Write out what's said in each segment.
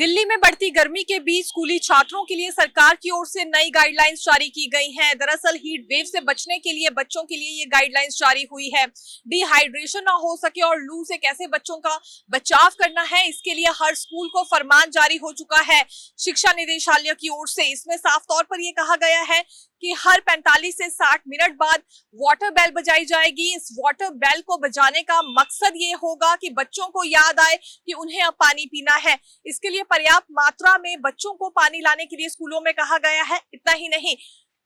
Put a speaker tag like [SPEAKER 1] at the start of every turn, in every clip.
[SPEAKER 1] दिल्ली में बढ़ती गर्मी के बीच स्कूली छात्रों के लिए सरकार की ओर से नई गाइडलाइंस जारी की गई हैं। दरअसल हीट वेव से बचने के लिए बच्चों के लिए ये गाइडलाइंस जारी हुई है। डिहाइड्रेशन ना हो सके और लू से कैसे बच्चों का बचाव करना है, इसके लिए हर स्कूल को फरमान जारी हो चुका है शिक्षा निदेशालय की ओर से। इसमें साफ तौर पर यह कहा गया है कि हर 45 से 60 मिनट बाद वाटर बेल बजाई जाएगी। इस वाटर बेल को बजाने का मकसद ये होगा कि बच्चों को याद आए कि उन्हें अब पानी पीना है। इसके लिए पर्याप्त मात्रा में बच्चों को पानी लाने के लिए स्कूलों में कहा गया है। इतना ही नहीं,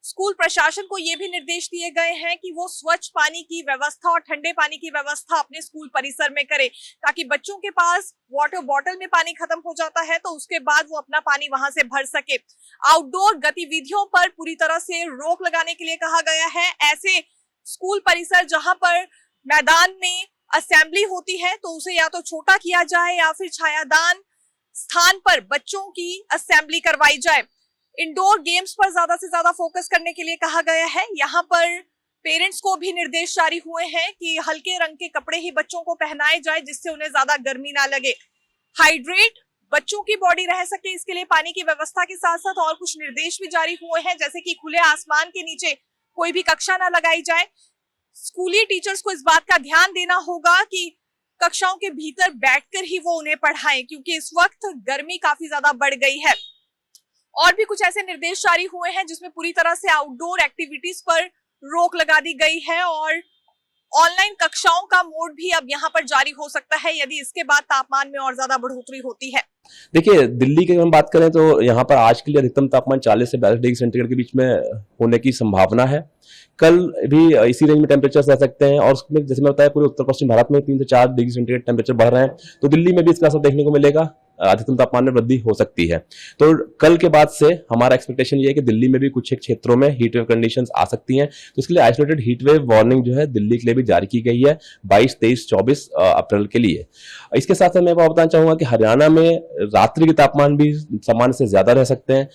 [SPEAKER 1] स्कूल प्रशासन को ये भी निर्देश दिए गए हैं कि वो स्वच्छ पानी की व्यवस्था और ठंडे पानी की व्यवस्था अपने स्कूल परिसर में करे, ताकि बच्चों के पास वाटर बॉटल में पानी खत्म हो जाता है तो उसके बाद वो अपना पानी वहां से भर सके। आउटडोर गतिविधियों पर पूरी तरह से रोक लगाने के लिए कहा गया है। ऐसे स्कूल परिसर जहां पर मैदान में असेंबली होती है तो उसे या तो छोटा किया जाए या फिर छायादान स्थान पर बच्चों की असेंबली करवाई जाए। इंडोर गेम्स पर ज्यादा से ज्यादा फोकस करने के लिए कहा गया है। यहाँ पर पेरेंट्स को भी निर्देश जारी हुए हैं कि हल्के रंग के कपड़े ही बच्चों को पहनाए जाए, जिससे उन्हें ज्यादा गर्मी ना लगे। हाइड्रेट बच्चों की बॉडी रह सके, इसके लिए पानी की व्यवस्था के साथ साथ और कुछ निर्देश भी जारी हुए हैं, जैसे कि खुले आसमान के नीचे कोई भी कक्षा ना लगाई जाए। स्कूली टीचर्स को इस बात का ध्यान देना होगा कि कक्षाओं के भीतर बैठकर ही वो उन्हें पढ़ाएं, क्योंकि इस वक्त गर्मी काफी ज्यादा बढ़ गई है। और भी कुछ ऐसे निर्देश जारी हुए हैं जिसमें पूरी तरह से आउटडोर एक्टिविटीज पर रोक लगा दी गई है और ऑनलाइन कक्षाओं का मोड भी अब यहाँ पर जारी हो सकता है यदि इसके बाद तापमान में और ज्यादा बढ़ोतरी होती है।
[SPEAKER 2] देखिए, दिल्ली की हम बात करें तो यहाँ पर आज के लिए अधिकतम तापमान 40 से 42 डिग्री सेंटीग्रेड के बीच में होने की संभावना है। कल भी इसी रेंज में टेम्परेचर रह सकते हैं और उसमें जैसे मैं बताया पूरे उत्तर पश्चिम भारत में 3 से 4 डिग्री सेंटीग्रेड टेम्परेचर बढ़ रहे हैं, तो दिल्ली में भी इसका असर देखने को मिलेगा। अधिकतम तापमान में वृद्धि हो सकती है। तो कल के बाद से हमारा एक्सपेक्टेशन ये है कि दिल्ली में भी कुछ एक क्षेत्रों में हीट वेव कंडीशंस आ सकती हैं, तो इसके लिए आइसोलेटेड हीट वेव वार्निंग जो है दिल्ली के लिए भी जारी की गई है 22, 23, 24 अप्रैल के लिए। इसके साथ साथ मैं आपको बताना चाहूंगा कि हरियाणा में रात्रि के तापमान भी सामान्य से ज्यादा रह सकते हैं।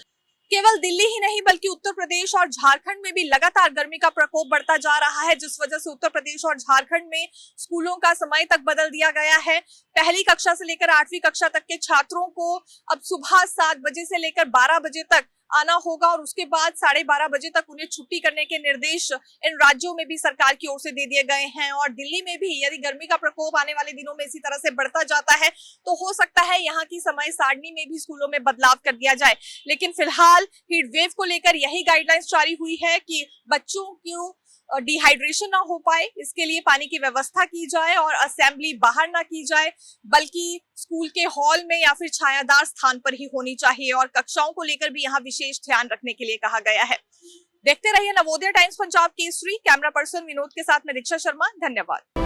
[SPEAKER 1] केवल दिल्ली ही नहीं बल्कि उत्तर प्रदेश और झारखंड में भी लगातार गर्मी का प्रकोप बढ़ता जा रहा है, जिस वजह से उत्तर प्रदेश और झारखंड में स्कूलों का समय तक बदल दिया गया है। पहली कक्षा से लेकर 8वीं कक्षा तक के छात्रों को अब सुबह 7 बजे से लेकर 12 बजे तक आना होगा और उसके बाद 12:30 बजे तक उन्हें छुट्टी करने के निर्देश इन राज्यों में भी सरकार की ओर से दे दिए गए हैं। और दिल्ली में भी यदि गर्मी का प्रकोप आने वाले दिनों में इसी तरह से बढ़ता जाता है तो हो सकता है यहाँ की समय सारणी में भी स्कूलों में बदलाव कर दिया जाए। लेकिन फिलहाल हीट वेव को लेकर यही गाइडलाइंस जारी हुई है कि बच्चों को डिहाइड्रेशन ना हो पाए, इसके लिए पानी की व्यवस्था की जाए और असेंबली बाहर ना की जाए, बल्कि स्कूल के हॉल में या फिर छायादार स्थान पर ही होनी चाहिए। और कक्षाओं को लेकर भी यहाँ विशेष ध्यान रखने के लिए कहा गया है। देखते रहिए Navodaya times Punjab Kesari. Camera person Vinod के साथ मैं दीक्षा शर्मा, धन्यवाद।